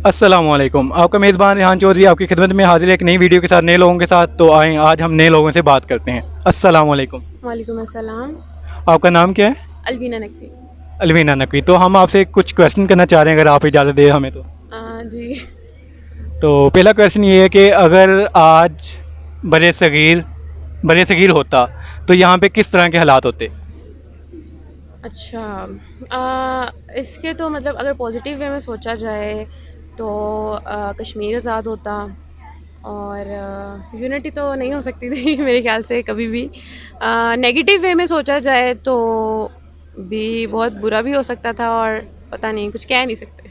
अस्सलामुअलैकुम। आपका मेज़बान रेहान चौधरी आपकी खिदमत में हाजिर है एक नई वीडियो के साथ, नए लोगों के साथ। तो आएँ आज हम नए लोगों से बात करते हैं। अस्सलामुअलैकुम। वालेकुम अस्सलाम। आपका नाम क्या है? अलवीना नकवी। अलवीना नकवी। तो हम आपसे कुछ क्वेश्चन करना चाह रहे हैं, अगर आप इजाज़त दें हमें तो। जी। तो पहला क्वेश्चन ये है कि अगर आज बरे सग़ीर होता तो यहाँ पे किस तरह के हालात होते? अच्छा, इसके तो मतलब अगर पॉजिटिव वे में सोचा जाए तो कश्मीर आज़ाद होता और यूनिटी तो नहीं हो सकती थी मेरे ख्याल से कभी भी। नेगेटिव वे में सोचा जाए तो भी बहुत बुरा भी हो सकता था और पता नहीं, कुछ कह नहीं सकते।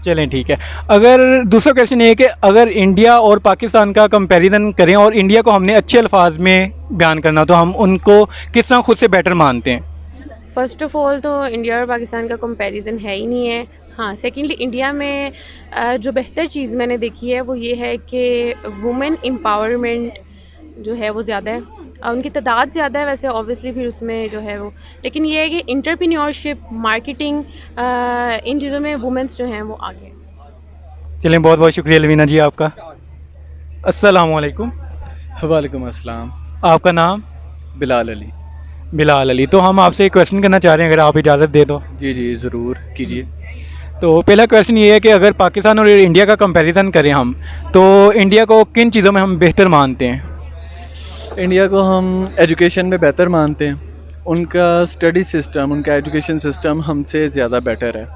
चलें ठीक है। अगर दूसरा क्वेश्चन ये है कि अगर इंडिया और पाकिस्तान का कंपैरिजन करें और इंडिया को हमने अच्छे अल्फाज में बयान करना, तो हम उनको किस तरह खुद से बेटर मानते हैं? फ़र्स्ट ऑफ़ ऑल तो इंडिया और पाकिस्तान का कंपैरिज़न है ही नहीं है। हाँ, सेकेंडली इंडिया में जो बेहतर चीज़ मैंने देखी है वो ये है कि वुमेन एम्पावरमेंट जो है वो ज़्यादा है। उनकी तादाद ज़्यादा है वैसे ऑब्वियसली, फिर उसमें जो है वो, लेकिन ये है कि एंटरप्रेन्योरशिप, मार्केटिंग, इन चीज़ों में वुमेन्स जो हैं वो आगे हैं। चलें, बहुत बहुत शुक्रिया लवीना जी आपका। अस्सलामुअलैकुम। वालेकुम अस्सलाम। आपका नाम? बिलाल अली। बिलाल अली। तो हम आपसे एक क्वेश्चन करना चाह रहे हैं, अगर आप इजाज़त दें तो। जी जी ज़रूर कीजिए। तो पहला क्वेश्चन ये है कि अगर पाकिस्तान और इंडिया का कंपैरिजन करें हम, तो इंडिया को किन चीज़ों में हम बेहतर मानते हैं? इंडिया को हम एजुकेशन में बेहतर मानते हैं। उनका स्टडी सिस्टम, उनका एजुकेशन सिस्टम हमसे ज़्यादा बेटर है,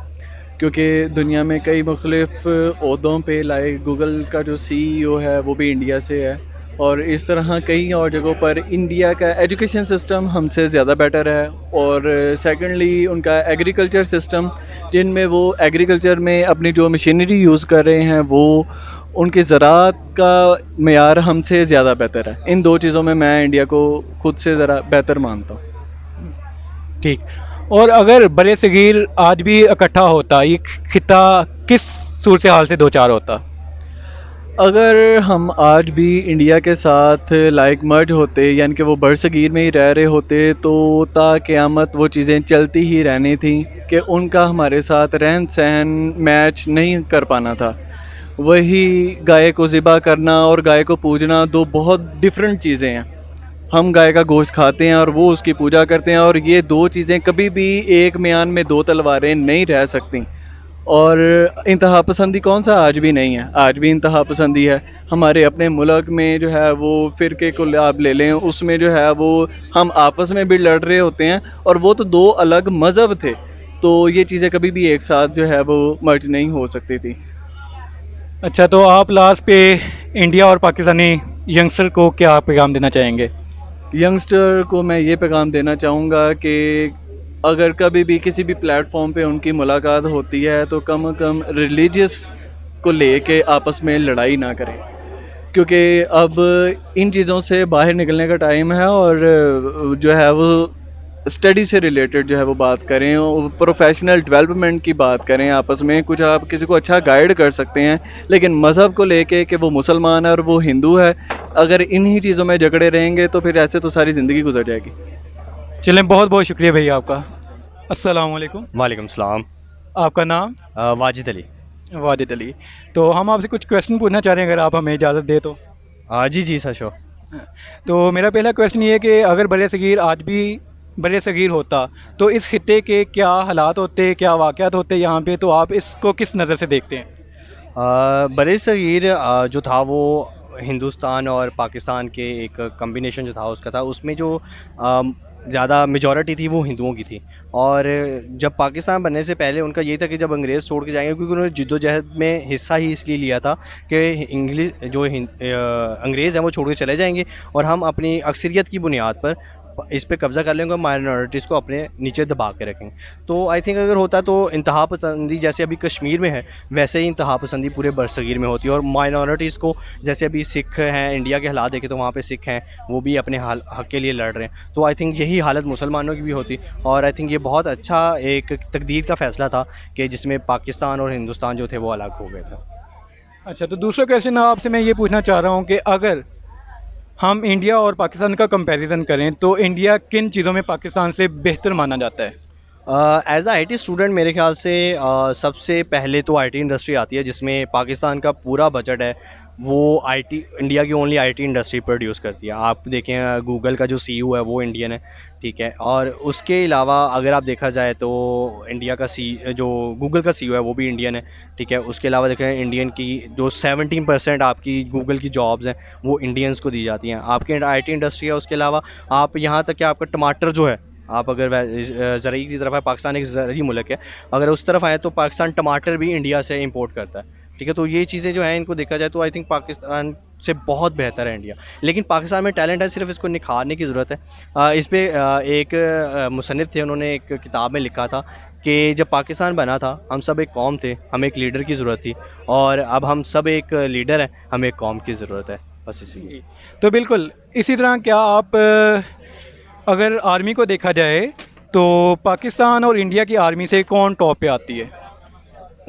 क्योंकि दुनिया में कई मुख्तलिफ़ ओहदों पे लाइक गूगल का जो CEO है वो भी इंडिया से है, और इस तरह कई और जगहों पर इंडिया का एजुकेशन सिस्टम हमसे ज़्यादा बेटर है। और सेकेंडली उनका एग्रीकल्चर सिस्टम, जिनमें वो एग्रीकल्चर में अपनी जो मशीनरी यूज़ कर रहे हैं वो उनके ज़राअत का मेयार हमसे ज़्यादा बेहतर है। इन दो चीज़ों में मैं इंडिया को खुद से ज़रा बेहतर मानता हूँ। ठीक। और अगर बरे सग़ीर आज भी इकट्ठा होता, ये खिता किस सूरत हाल से दो चार होता? अगर हम आज भी इंडिया के साथ लाइक मर्ज होते, यानी कि वो बरसगीर में ही रह रहे होते, तो ता क़यामत वो चीज़ें चलती ही रहनी थी कि उनका हमारे साथ रहन सहन मैच नहीं कर पाना था। वही गाय को ज़िबा करना और गाय को पूजना दो बहुत डिफरेंट चीज़ें हैं। हम गाय का गोश्त खाते हैं और वो उसकी पूजा करते हैं, और ये दो चीज़ें कभी भी एक म्यान में दो तलवारें नहीं रह सकती। और इंतहा पसंदी कौन सा आज भी नहीं है, आज भी इंतहा पसंदी है। हमारे अपने मुल्क में जो है वो फ़िरके को आप ले लें, उसमें जो है वो हम आपस में भी लड़ रहे होते हैं, और वो तो दो अलग मज़हब थे। तो ये चीज़ें कभी भी एक साथ जो है वो मर्ज नहीं हो सकती थी। अच्छा, तो आप लास्ट पे इंडिया और पाकिस्तानी यंगस्टर को क्या पैगाम देना चाहेंगे? यंगस्टर को मैं ये पैगाम देना चाहूँगा कि अगर कभी भी किसी भी प्लेटफॉर्म पे उनकी मुलाकात होती है तो कम रिलीजियस को लेके आपस में लड़ाई ना करें, क्योंकि अब इन चीज़ों से बाहर निकलने का टाइम है। और जो है वो स्टडी से रिलेटेड जो है वो बात करें, और प्रोफेशनल डेवलपमेंट की बात करें आपस में। कुछ आप किसी को अच्छा गाइड कर सकते हैं, लेकिन मज़हब को लेके कि वो मुसलमान है और वो हिंदू है, अगर इन्हीं चीज़ों में झगड़े रहेंगे तो फिर ऐसे तो सारी ज़िंदगी गुजर जाएगी। चलें, बहुत बहुत शुक्रिया भैया आपका। अस्सलाम वालेकुम। वालेकुम सलाम। आपका नाम? वाजिद अली। वाजिद अली। तो हम आपसे कुछ क्वेश्चन पूछना चाह रहे हैं, अगर आप हमें इजाज़त दें तो। जी जी सर, शो। तो मेरा पहला क्वेश्चन ये है कि अगर बरे सग़ीर आज भी बरे सग़ीर होता तो इस खित्ते के क्या हालात होते, क्या वाक़यात होते यहाँ पे, तो आप इसको किस नज़र से देखते हैं? बरे सग़ीर जो था वो हिंदुस्तान और पाकिस्तान के एक कम्बिनेशन जो था उसका था, उसमें जो ज़्यादा मेजॉरिटी थी वो हिंदुओं की थी। और जब पाकिस्तान बनने से पहले उनका ये था कि जब अंग्रेज़ छोड़ के जाएंगे, क्योंकि उन्होंने जद्दोजहद में हिस्सा ही इसलिए लिया था कि इंग्लिश जो अंग्रेज़ हैं वो छोड़ के चले जाएंगे और हम अपनी अक्सरियत की बुनियाद पर इस पे कब्ज़ा कर लेंगे और माइनॉरिटीज़ को अपने नीचे दबा के रखेंगे। तो आई थिंक अगर होता तो इंतहा पसंदी जैसे अभी कश्मीर में है, वैसे ही इंतहा पसंदी पूरे बरसगीर में होती है। और माइनॉरिटीज़ को, जैसे अभी सिख हैं, इंडिया के हालात देखें तो वहाँ पे सिख हैं, वो भी अपने हक़ के लिए लड़ रहे हैं। तो आई थिंक यही हालत मुसलमानों की भी होती। और आई थिंक ये बहुत अच्छा एक तकदीर का फ़ैसला था कि जिसमें पाकिस्तान और हिंदुस्तान जो थे वो अलग हो गए थे। अच्छा, तो दूसरा क्वेश्चन आपसे मैं ये पूछना चाह रहा हूँ कि अगर हम इंडिया और पाकिस्तान का कंपैरिजन करें तो इंडिया किन चीज़ों में पाकिस्तान से बेहतर माना जाता है? एज अ आईटी स्टूडेंट मेरे ख्याल से सबसे पहले तो आईटी इंडस्ट्री आती है, जिसमें पाकिस्तान का पूरा बजट है वो आईटी, इंडिया की ओनली आईटी इंडस्ट्री प्रोड्यूस करती है। आप देखें गूगल का जो सीईओ है वो इंडियन है, ठीक है। और उसके अलावा अगर आप देखा जाए तो इंडिया का जो गूगल का सीईओ है वो भी इंडियन है, ठीक है। उसके अलावा देखें इंडियन की जो 17% आपकी गूगल की जॉब्स हैं वो इंडियंस को दी जाती हैं। आपके आईटी इंडस्ट्री है, उसके अलावा आप यहाँ तक कि आपका टमाटर जो है, आप अगर ज़रूरी की तरफ है, पाकिस्तान एक ज़रूरी मुल्क है, अगर उस तरफ आए तो पाकिस्तान टमाटर भी इंडिया से इंपोर्ट करता है, ठीक है। तो ये चीज़ें जो हैं इनको देखा जाए तो आई थिंक पाकिस्तान से बहुत बेहतर है इंडिया। लेकिन पाकिस्तान में टैलेंट है, सिर्फ इसको निखारने की ज़रूरत है। इस पे एक मुसन्निफ़ थे, उन्होंने एक किताब में लिखा था कि जब पाकिस्तान बना था हम सब एक कौम थे, हमें एक लीडर की ज़रूरत थी, और अब हम सब एक लीडर हैं, हमें एक कौम की ज़रूरत है, बस इसी। तो बिल्कुल इसी तरह क्या आप अगर आर्मी को देखा जाए तो पाकिस्तान और इंडिया की आर्मी से कौन टॉप पे आती है?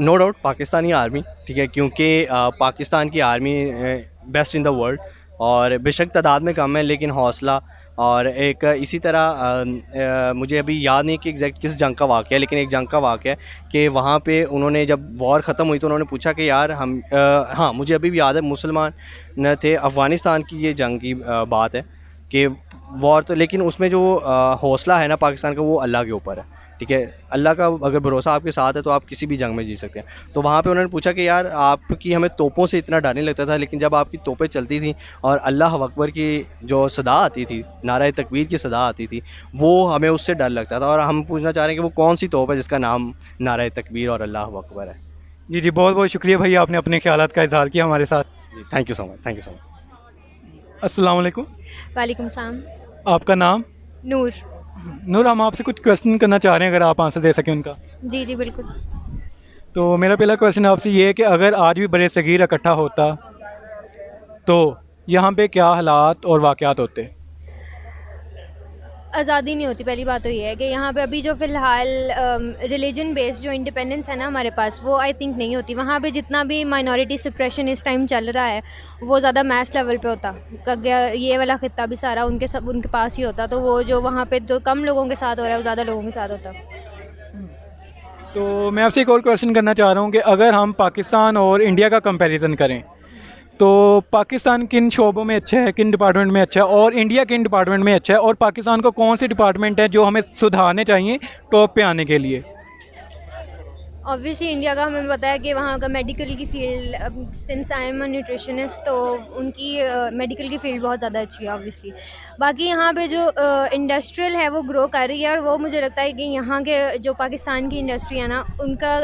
नो डाउट पाकिस्तानी आर्मी, ठीक है, क्योंकि पाकिस्तान की army best in the world, और बेशक तादाद में कम है लेकिन हौसला और एक इसी तरह मुझे अभी याद नहीं कि एग्जैक्ट किस जंग का वाक़या है, लेकिन एक जंग का वाक़या है कि वहाँ पे उन्होंने जब वॉर ख़त्म हुई तो उन्होंने पूछा कि यार हम हाँ मुझे अभी भी याद है, मुसलमान न थे, अफ़गानिस्तान की ये जंग की बात है कि वॉर तो, लेकिन उसमें जो हौसला है ना पाकिस्तान का वो अल्लाह के ऊपर है, ठीक है। अल्लाह का अगर भरोसा आपके साथ है तो आप किसी भी जंग में जी सकते हैं। तो वहाँ पे उन्होंने पूछा कि यार आपकी हमें तोपों से इतना डर नहीं लगता था, लेकिन जब आपकी तोपें चलती थी और अल्लाह अकबर की जो सदा आती थी, नारा तकबीर की सदा आती थी, वो हमें उससे डर लगता था। और हम पूछना चाह रहे हैं कि वो कौन सी तोप है जिसका नाम नारा तकबीर और अल्लाह अकबर है। जी जी, बहुत बहुत शुक्रिया भाई, आपने अपने ख्यालात का इजहार किया हमारे साथ। जी thank you so much, thank you so much. अस्सलाम वालेकुम, वालेकुम सलाम। आपका नाम? नूर। नूर, हम आपसे कुछ क्वेश्चन करना चाह रहे हैं, अगर आप आंसर दे सकें उनका। जी जी बिल्कुल। तो मेरा पहला क्वेश्चन आपसे ये है कि अगर आज भी बड़े सगीर इकट्ठा होता तो यहाँ पे क्या हालात और वाक़यात होते? आज़ादी नहीं होती। पहली बात तो ये है कि यहाँ पे अभी जो फ़िलहाल रिलीजन बेस्ड जो इंडिपेंडेंस है ना हमारे पास, वो आई थिंक नहीं होती। वहाँ पे जितना भी माइनॉरिटी सप्रेशन इस टाइम चल रहा है वो ज़्यादा मैस लेवल पे होता। अगर ये वाला खित्ता भी सारा उनके पास ही होता, तो वो जो वहाँ पे जो कम लोगों के साथ हो रहा है वो ज़्यादा लोगों के साथ होता। तो मैं आपसे एक और क्वेश्चन करना चाह रहा हूँ कि अगर हम पाकिस्तान और इंडिया का कंपैरिजन करें तो पाकिस्तान किन शोबों में अच्छा है, किन डिपार्टमेंट में अच्छा है, और इंडिया किन डिपार्टमेंट में अच्छा है, और पाकिस्तान को कौन से डिपार्टमेंट है जो हमें सुधारने चाहिए टॉप पे आने के लिए? ऑब्वियसली इंडिया का हमें पता है कि वहाँ का मेडिकल की field, since I am a nutritionist, तो उनकी मेडिकल की फील्ड बहुत ज़्यादा अच्छी है ऑब्वियसली। बाकी यहाँ पे जो इंडस्ट्रियल है वो ग्रो कर रही है, और वो मुझे लगता है कि यहाँ के जो पाकिस्तान की इंडस्ट्री है ना उनका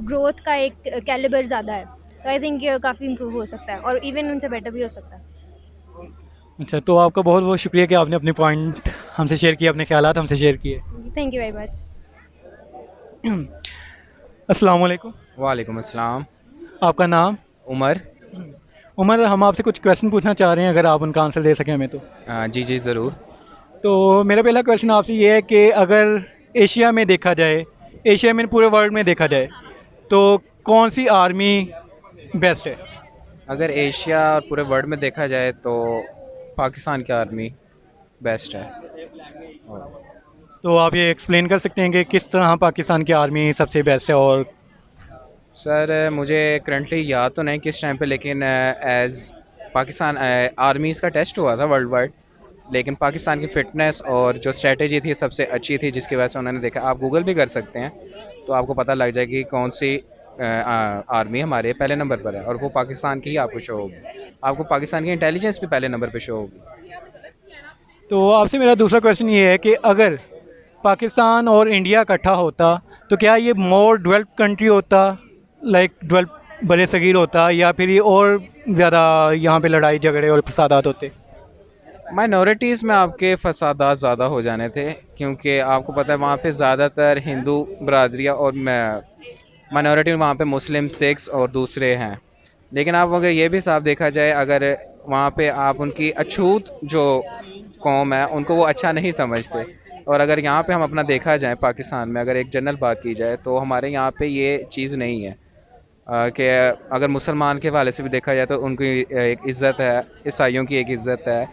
ग्रोथ का एक कैलिबर ज़्यादा है। तो आई थिंक काफ़ी इम्प्रूव हो सकता है और इवन उनसे बेटर भी हो सकता है। अच्छा, तो आपका बहुत बहुत शुक्रिया कि आपने अपने पॉइंट हमसे शेयर किए, अपने ख्यालात हमसे शेयर किए। Thank you very much. अस्सलाम वालेकुम। वालेकुम अस्सलाम। आपका नाम? उमर। उमर, हम आपसे कुछ क्वेश्चन पूछना चाह रहे हैं, अगर आप उनका आंसर दे सकें हमें तो। जी जी ज़रूर। तो मेरा पहला क्वेश्चन आपसे ये है कि अगर एशिया में देखा जाए, एशिया में पूरे वर्ल्ड में देखा जाए, तो कौन सी आर्मी बेस्ट है? अगर एशिया और पूरे वर्ल्ड में देखा जाए तो पाकिस्तान की आर्मी बेस्ट है। तो आप ये एक्सप्लेन कर सकते हैं कि किस तरह पाकिस्तान की आर्मी सबसे बेस्ट है? और सर मुझे करंटली याद तो नहीं किस टाइम पे, लेकिन एज़ पाकिस्तान आर्मीज़ का टेस्ट हुआ था वर्ल्ड वाइड, लेकिन पाकिस्तान की फ़िटनेस और जो स्ट्रेटजी थी सबसे अच्छी थी, जिसकी वजह से उन्होंने देखा। आप गूगल भी कर सकते हैं तो आपको पता लग जाएगी कौन सी आर्मी हमारे पहले नंबर पर है, और वो पाकिस्तान की ही आपको शो होगी। आपको पाकिस्तान की इंटेलिजेंस भी पहले नंबर पर शो होगी। तो आपसे मेरा दूसरा क्वेश्चन ये है कि अगर पाकिस्तान और इंडिया इकट्ठा होता तो क्या ये मोर डेवलप्ड कंट्री होता, लाइक डेवलप बड़े सगीर होता, या फिर ये और ज़्यादा यहाँ पे लड़ाई झगड़े और फसादात होते? माइनॉरिटीज़ में आपके फसादात ज़्यादा हो जाने थे, क्योंकि आपको पता है वहाँ पे ज़्यादातर हिंदू बरादरियाँ और माइनॉरिटी वहाँ पे मुस्लिम, सिख्स और दूसरे हैं। लेकिन आप अगर ये भी साफ देखा जाए, अगर वहाँ पे आप उनकी अछूत जो कौम है उनको वो अच्छा नहीं समझते, और अगर यहाँ पे हम अपना देखा जाए पाकिस्तान में, अगर एक जनरल बात की जाए तो हमारे यहाँ पे ये चीज़ नहीं है कि अगर मुसलमान के हवाले से भी देखा जाए तो उनकी एक इज़्ज़त है, ईसाइयों की एक इज़्ज़त है,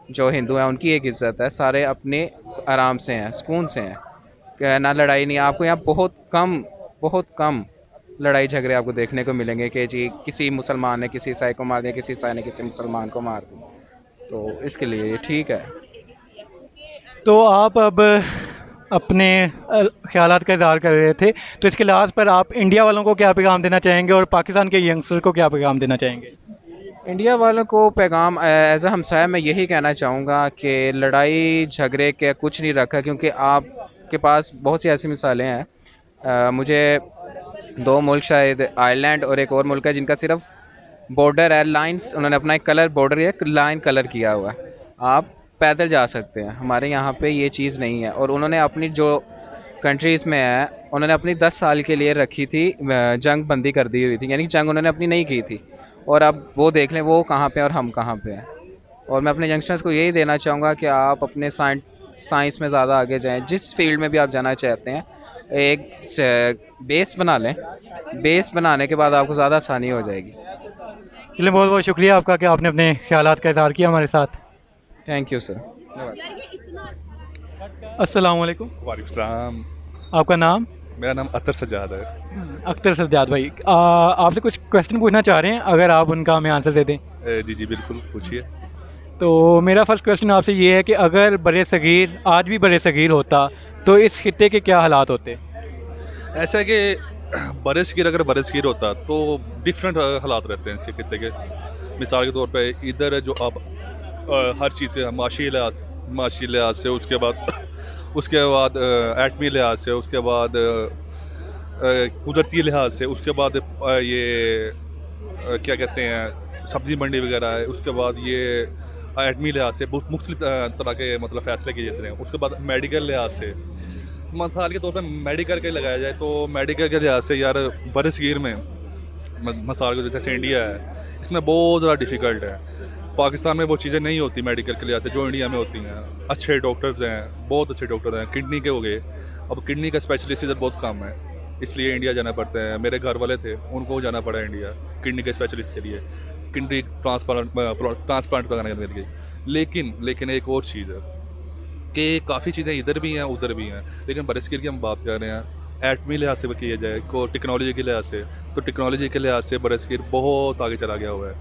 जो हिंदू हैं उनकी एक इज़्ज़त है, सारे अपने आराम से हैं, सुकून से हैं। ना लड़ाई नहीं, आपको यहाँ बहुत कम लड़ाई झगड़े आपको देखने को मिलेंगे कि जी किसी मुसलमान ने किसी ईसाई को मार दिया, किसी ईसाई ने किसी मुसलमान को मार दिया, तो इसके लिए ये ठीक है। तो आप अब अपने ख्यालात का इज़हार कर रहे थे, तो इसके लिहाज पर आप इंडिया वालों को क्या पैगाम देना चाहेंगे और पाकिस्तान के यंगस्टर को क्या पैगाम देना चाहेंगे? इंडिया वालों को पैगाम एज अ हमसाया मैं यही कहना चाहूँगा कि लड़ाई झगड़े के कुछ नहीं रखा, क्योंकि आपके पास बहुत सी ऐसी मिसालें हैं। मुझे 2 मुल्क, शायद आयरलैंड और एक और मुल्क है, जिनका सिर्फ बॉर्डर है, लाइंस, उन्होंने अपना एक कलर बॉर्डर या लाइन कलर किया हुआ है, आप पैदल जा सकते हैं। हमारे यहाँ पे ये चीज़ नहीं है, और उन्होंने अपनी जो कंट्रीज़ में है, उन्होंने अपनी 10 साल के लिए रखी थी, जंग बंदी कर दी हुई थी, यानी जंग उन्होंने अपनी नहीं की थी, और अब वो देख लें वो कहाँ पे और हम कहाँ पे हैं। और मैं अपने यंगस्टर्स को यही देना चाहूँगा कि आप अपने साइंस में ज़्यादा आगे जाएं, जिस फील्ड में भी आप जाना चाहते हैं, एक बेस बना लें, बेस बनाने के बाद आपको ज़्यादा आसानी हो जाएगी। चलिए, बहुत बहुत शुक्रिया आपका कि आपने अपने ख्यालात का इज़हार किया हमारे साथ। Thank you sir. अस्सलाम वालेकुम। वालेकुम सलाम। आपका नाम? मेरा नाम अतर सज्जाद है। अख्तर सज्जाद भाई, आपसे कुछ क्वेश्चन पूछना चाह रहे हैं, अगर आप उनका हमें आंसर दे दें। जी जी बिल्कुल, पूछिए। तो मेरा फर्स्ट क्वेश्चन आपसे ये है कि अगर बर सग़ीर आज भी बर सग़ीर होता तो इस खित्ते के क्या हालात होते? ऐसा है कि बरसगीर अगर बरसगीर होता तो डिफरेंट हालात रहते हैं इसके खित्ते के। मिसाल के तौर पे इधर जो आप हर चीज़ के माशी लिहाज से, उसके बाद एटमी लिहाज से, उसके बाद कुदरती लिहाज से, उसके बाद ये क्या कहते हैं सब्ज़ी मंडी वगैरह है, उसके बाद ये एटमी लिहाज से बहुत मुख्तलिफ तरह के मतलब फ़ैसले किए जाते हैं। उसके बाद मेडिकल लिहाज से, मिसाल के तौर पे मेडिकल के लगाया जाए तो मेडिकल के लिहाज से यार बरसगीर में मिसाल के जैसे इंडिया है, इसमें बहुत ज़्यादा डिफ़िकल्ट है। पाकिस्तान में वो चीज़ें नहीं होती मेडिकल के लिहाज से जो इंडिया में होती हैं। अच्छे डॉक्टर्स हैं, बहुत अच्छे डॉक्टर हैं, किडनी के हो गए, अब किडनी का स्पेशलिस्ट इधर बहुत कम है, इसलिए इंडिया जाना पड़ता है। मेरे घर वाले थे, उनको जाना पड़ा इंडिया किडनी के स्पेशलिस्ट के लिए, किडनी ट्रांसप्लांट कराने के लिए। लेकिन एक और चीज़ है कि काफ़ी चीज़ें इधर भी हैं उधर भी हैं, लेकिन बरसगीर की हम बात कर रहे हैं एटमी लिहाज से किया जाए को टेक्नोलॉजी के लिहाज से, तो टेक्नोलॉजी के लिहाज से बरसगीर बहुत आगे चला गया हुआ है।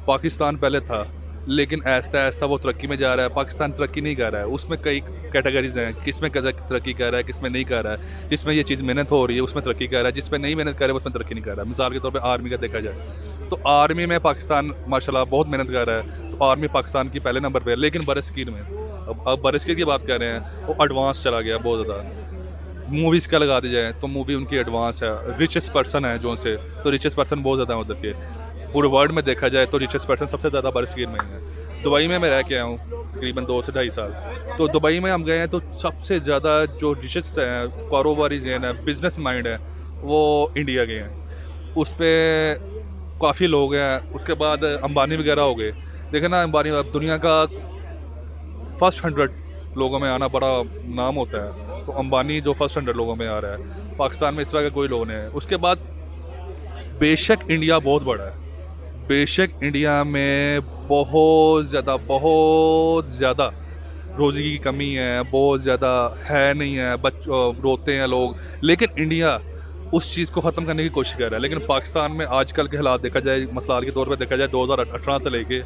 पाकिस्तान पहले था, लेकिन ऐसा ऐसा वो तरक्की में जा रहा है। पाकिस्तान तरक्की नहीं कर रहा है, उसमें कई कैटेगरीज हैं, किसमें तरक्की कर रहा है, किसमें नहीं कर रहा है। जिसमें ये चीज़ मेहनत हो रही है उसमें तरक्की कर रहा है, जिसमें नहीं मेहनत कर रहा है उसमें तरक्की नहीं कर रहा है। मिसाल के तौर पे आर्मी का देखा जाए तो आर्मी में पाकिस्तान माशाल्लाह बहुत मेहनत कर रहा है, तो आर्मी पाकिस्तान की पहले नंबर पर है। लेकिन बरसगीर में अब बरसगीर की बात कर रहे हैं, वो एडवांस चला गया बहुत ज़्यादा। मूवीज़ का लगा दी जाए तो मूवी उनकी एडवांस है, रिचेस्ट पर्सन है जो उनसे, तो रिचेस्ट पर्सन बहुत ज़्यादा है उधर के। पूरे वर्ल्ड में देखा जाए तो रिचेस्ट पर्सन सबसे ज़्यादा बरसगीर में ही है। दुबई में मैं रह के आया हूँ तकरीबन 2 से 2.5 साल, तो दुबई में हम गए हैं तो सबसे ज़्यादा जो रिचेस्ट हैं, कारोबारी जैन है, बिजनेस माइंड है, वो इंडिया के हैं। उस पर काफ़ी लोग हैं। उसके बाद अंबानी वगैरह हो गए, देखे ना, अंबानी अब दुनिया का फर्स्ट 100 लोगों में आना बड़ा नाम होता है, तो अंबानी जो फर्स्ट 100 लोगों में आ रहा है। पाकिस्तान में इस तरह का कोई लोग नहीं है। उसके बाद बेशक इंडिया बहुत बड़ा है, बेशक इंडिया में बहुत ज़्यादा रोज़ी की कमी है, बहुत ज़्यादा है नहीं है, रोते हैं लोग, लेकिन इंडिया उस चीज़ को ख़त्म करने की कोशिश कर रहा है। लेकिन पाकिस्तान में आजकल के हालात देखा जाए, मसलार के तौर पे देखा जाए 2018 से लेके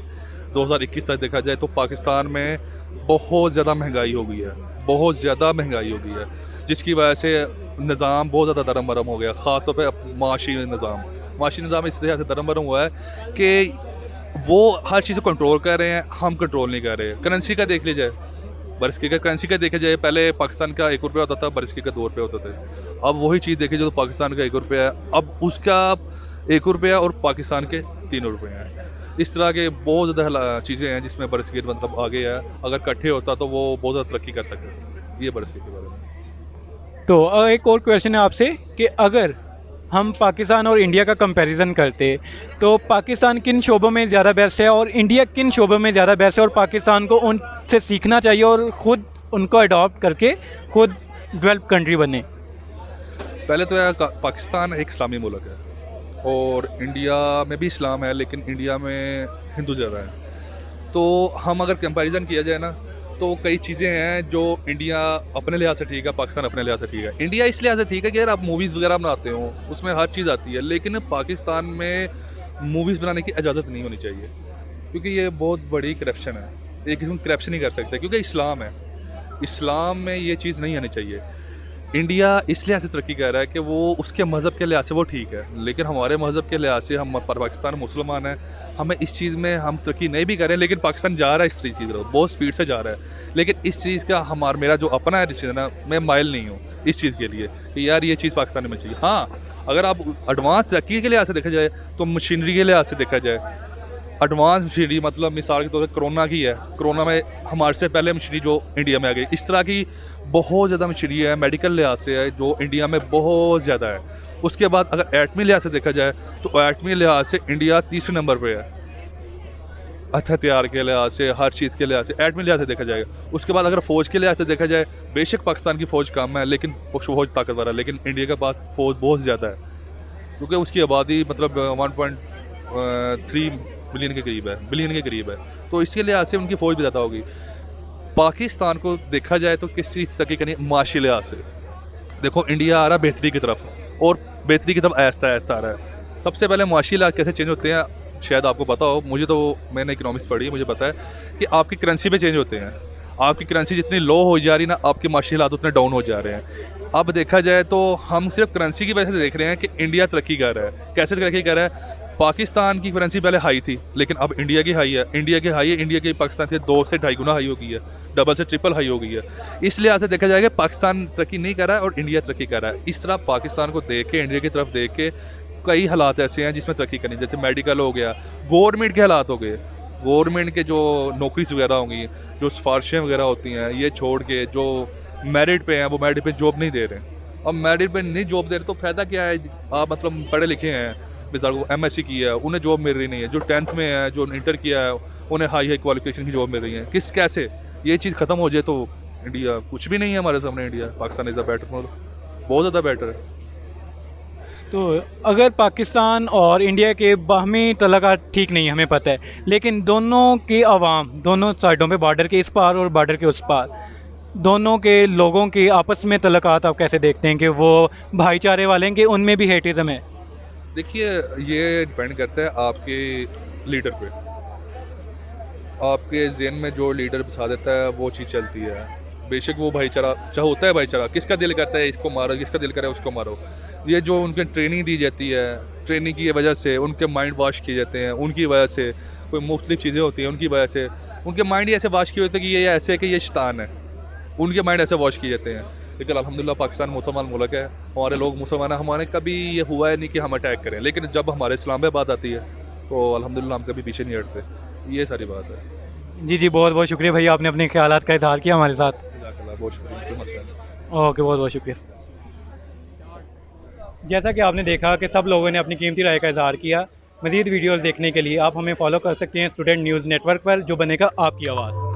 2021 तक देखा जाए, तो पाकिस्तान में बहुत ज़्यादा महंगाई हो गई है, बहुत ज़्यादा महंगाई हो गई है, जिसकी वजह से निज़ाम बहुत ज़्यादा दरम बरम हो गया। ख़ास तौर पे माशी निज़ाम इस तरह से दरम बरम हुआ है कि वो हर चीज़ को कंट्रोल कर रहे हैं, हम कंट्रोल नहीं कर रहे। करेंसी का देख लीजिए, बरसगीर का करेंसी का देखा जाए, पहले पाकिस्तान का 1 रुपया होता था, बरसगीर का 2 रुपये होते थे। अब वही चीज़ देखिए जो पाकिस्तान का 1 रुपया है, अब उसका 1 रुपया और पाकिस्तान के 3 रुपये हैं। इस तरह के बहुत ज़्यादा चीज़ें हैं जिसमें बरसगीर मतलब आगे है। अगर इकट्ठे होता तो वो बहुत ज़्यादा तरक्की कर सकते। ये बरसगीर के बारे में। तो एक और क्वेश्चन है आपसे कि अगर हम पाकिस्तान और इंडिया का कंपैरिजन करते तो पाकिस्तान किन शोबों में ज़्यादा बेस्ट है और इंडिया किन शोबों में ज़्यादा बेस्ट है, और पाकिस्तान को उनसे सीखना चाहिए और ख़ुद उनको अडॉप्ट करके खुद डेवलप कंट्री बने? पहले तो यार पाकिस्तान एक इस्लामी मुल्क है और इंडिया में भी इस्लाम है, लेकिन इंडिया में हिंदू ज़्यादा है। तो हम अगर कंपैरिजन किया जाए ना, तो कई चीज़ें हैं जो इंडिया अपने लिहाज से ठीक है, पाकिस्तान अपने लिहाज से ठीक है। इंडिया इस लिहाज से ठीक है कि यार आप मूवीज़ वगैरह बनाते हो, उसमें हर चीज़ आती है, लेकिन पाकिस्तान में मूवीज़ बनाने की इजाज़त नहीं होनी चाहिए, क्योंकि ये बहुत बड़ी करप्शन है। एक किस्म की करप्शन नहीं कर सकते, क्योंकि इस्लाम है, इस्लाम में ये चीज़ नहीं आनी चाहिए। इंडिया इस लिहाज से तरक्की कर रहा है कि वो उसके मज़हब के लिहाज से वो ठीक है, लेकिन हमारे मज़हब के लिहाज से हम पाकिस्तान मुसलमान हैं, हमें इस चीज़ में हम तरक्की नहीं भी करें, लेकिन पाकिस्तान जा रहा है इस चीज़ की तरफ, बहुत स्पीड से जा रहा है। लेकिन इस चीज़ का मेरा जो अपना है डिसीजन है, मैं माइल नहीं हूँ इस चीज़ के लिए कि यार ये चीज़ पाकिस्तान में चाहिए। हाँ, अगर आप एडवांस तरक्की के लिहाज से देखा जाए, तो मशीनरी के लिहाज से देखा जाए, एडवांस मशीनरी मतलब मिसाल के तौर पर कोरोना की है, कोरोना में हमारे से पहले मशीनरी जो इंडिया में आ गई, इस तरह की बहुत ज़्यादा मशीनरी है मेडिकल लिहाज से है जो इंडिया में बहुत ज़्यादा है। उसके बाद अगर एटमी लिहाज से देखा जाए, तो एटमी लिहाज से इंडिया तीसरे नंबर पे है, हथियार के लिहाज से, हर चीज़ के लिहाज से एटमी लिहाज से देखा जाएगा। उसके बाद अगर फ़ौज के लिहाज से देखा जाए, बेशक पाकिस्तान की फ़ौज कम है, लेकिन फ़ौज ताकतवर है, लेकिन इंडिया के पास फ़ौज बहुत ज़्यादा है, क्योंकि उसकी आबादी मतलब 1.3 बिलियन के करीब है, तो इसके लिहाज से उनकी फ़ौज भी ज़्यादा होगी। पाकिस्तान को देखा जाए तो किस चीज़ तक करनी, माशी लिहाज से देखो इंडिया आ रहा है बेहतरी की तरफ, और बेहतरी की तरफ ऐसा आ रहा है। सबसे पहले माशी लिहाज कैसे चेंज होते हैं, शायद आपको पता हो, मुझे तो मैंने इकोनॉमिक्स पढ़ी है, मुझे पता है कि आपकी करेंसी पे चेंज होते हैं। आपकी करेंसी जितनी लो हो जा रही ना, आपके माशी हालात उतने डाउन हो जा रहे हैं। अब देखा जाए तो हम सिर्फ करेंसी की वजह से देख रहे हैं कि इंडिया तरक्की कर रहा है। कैसे तरक्की कर रहा है? पाकिस्तान की करेंसी पहले हाई थी, लेकिन अब इंडिया की हाई है, इंडिया की पाकिस्तान से 2 से 2.5 गुना हाई हो गई है, डबल से ट्रिपल हाई हो गई है। इस लिहाज से देखा जाएगा पाकिस्तान तरक्की नहीं कर रहा है और इंडिया तरक्की कर रहा है। इस तरह पाकिस्तान को देख के, इंडिया की तरफ देख के कई हालात ऐसे हैं जिसमें तरक्की करनी, जैसे मेडिकल हो गया, गवर्नमेंट के हालात हो गए, गवर्नमेंट के जो नौकरीज वगैरह होंगी, जो सिफारिशें वगैरह होती हैं, ये छोड़ के जो मेरिट पे हैं वो मेरिट पे जॉब नहीं दे रहे हैं। अब मेरिट पे नहीं जॉब दे रहे तो फ़ायदा क्या है? आप मतलब पढ़े लिखे हैं, मिसाल को MSc किया है, उन्हें जॉब मिल रही नहीं है, जो 10th में है, जो इंटर किया है, उन्हें हाई क्वालिफिकेशन की जॉब मिल रही है। कैसे ये चीज़ ख़त्म हो जाए तो इंडिया कुछ भी नहीं है हमारे सामने। India Pakistan is the better, बहुत ज़्यादा बेटर है। तो अगर पाकिस्तान और इंडिया के बाहमी तल्लुकात ठीक नहीं, हमें पता है, लेकिन दोनों की आवाम, दोनों साइडों पे, बॉर्डर के इस पार और बॉर्डर के उस पार, दोनों के लोगों के आपस में तल्लुकात आप कैसे देखते हैं कि वो भाईचारे वाले हैं कि उनमें भी हेटिज़म है? देखिए, ये डिपेंड करता है आपके लीडर पे। आपके ज़हन में जो लीडर बसा देता है वो चीज़ चलती है। बेशक वो भाईचारा चाहे होता है, भाईचारा किसका दिल करता है इसको मारो, किसका दिल करे उसको मारो। ये जो उनके ट्रेनिंग दी जाती है, ट्रेनिंग की वजह से उनके माइंड वॉश किए जाते हैं, उनकी वजह से कोई मुख्तलिफ चीज़ें होती हैं, उनकी वजह से उनके माइंड ही ऐसे वॉश किए होते हैं कि ये ऐसे है कि ये शैतान है, उनके माइंड ऐसे वॉश किए जाते हैं। लेकिन अल्हम्दुलिल्लाह पाकिस्तान मुसलमान मुल्क है, हमारे लोग मुसलमान हैं, हमारे कभी ये हुआ है नहीं कि हम अटैक करें, लेकिन जब हमारे इस्लाम पे बात आती है तो अल्हम्दुलिल्लाह हम कभी पीछे नहीं हटते। ये सारी बात है। जी बहुत बहुत शुक्रिया भैया, आपने अपने ख्यालात का इजहार किया हमारे साथ। जज़ाकल्लाह, बहुत शुक्रिया, कोई मसला नहीं। ओके, बहुत बहुत शुक्रिया। जैसा कि आपने देखा कि सब लोगों ने अपनी कीमती राय का इजहार किया। मज़ीद वीडियोज़ देखने के लिए आप हमें फॉलो कर सकते हैं स्टूडेंट न्यूज़ नेटवर्क पर, जो बनेगा आपकी आवाज़।